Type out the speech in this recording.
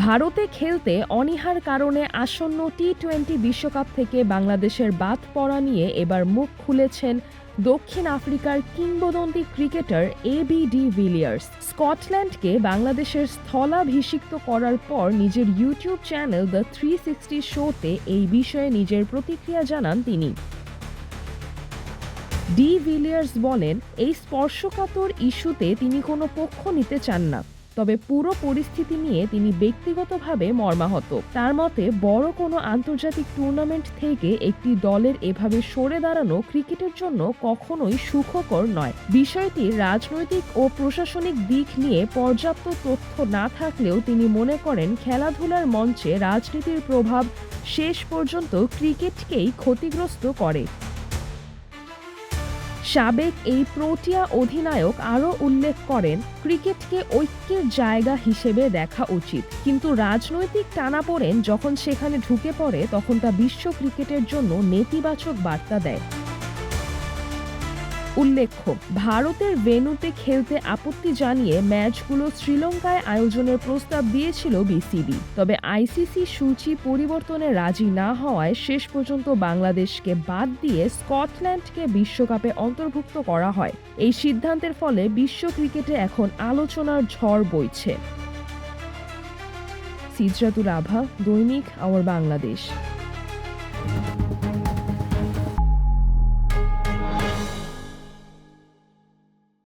ভারতে খেলতে অনীহার কারণে আসন্ন টি-20 বিশ্বকাপ থেকে বাংলাদেশের বাদ পড়া নিয়ে এবার মুখ খুলেছেন দক্ষিণ আফ্রিকার কিংবদন্তি ক্রিকেটার এবি ডি ভিলিয়ার্স। স্কটল্যান্ডকে বাংলাদেশের স্থলাভিষিক্ত করার পর নিজের ইউটিউব চ্যানেল দ্য 360 শোতে এই বিষয়ে নিজের প্রতিক্রিয়া জানান তিনি। ডি ভিলিয়ার্স বলেন, এই স্পর্শকাতর ইস্যুতে তিনি কোনো পক্ষ নিতে চান না, তবে পুরো পরিস্থিতি নিয়ে তিনি ব্যক্তিগতভাবে মর্মাহত। তার মতে, বড় কোনো আন্তর্জাতিক টুর্নামেন্ট থেকে একটি দলের এভাবে সরে দাঁড়ানো ক্রিকেটের জন্য কখনোই সুখকর নয়। বিষয়টির রাজনৈতিক ও প্রশাসনিক দিক নিয়ে পর্যাপ্ত তথ্য না থাকলেও তিনি মনে করেন খেলাধুলার মঞ্চে রাজনীতির প্রভাব শেষ পর্যন্ত ক্রিকেটকেই ক্ষতিগ্রস্ত করে। সাবেক এই প্রোটিয়া অধিনায়ক আরও উল্লেখ করেন, ক্রিকেটকে ঐক্যের জায়গা হিসেবে দেখা উচিত, কিন্তু রাজনৈতিক টানাপোড়েন যখন সেখানে ঢুকে পড়ে তখন তা বিশ্ব ক্রিকেটের জন্য নেতিবাচক বার্তা দেয়। উল্লেখ্য, ভারতের ভেন্যুতে খেলতে আপত্তি জানিয়ে ম্যাচগুলো শ্রীলঙ্কায় আয়োজনের প্রস্তাব দিয়েছিল বিসিবি, তবে আইসিসি সূচি পরিবর্তনে রাজি না হওয়ায় শেষ পর্যন্ত বাংলাদেশকে বাদ দিয়ে স্কটল্যান্ডকে বিশ্বকাপে অন্তর্ভুক্ত করা হয়। এই সিদ্ধান্তের ফলে বিশ্ব ক্রিকেটে এখন আলোচনার ঝড় বইছে। সিজরাতুল আভা, দৈনিক আওয়ার বাংলাদেশ।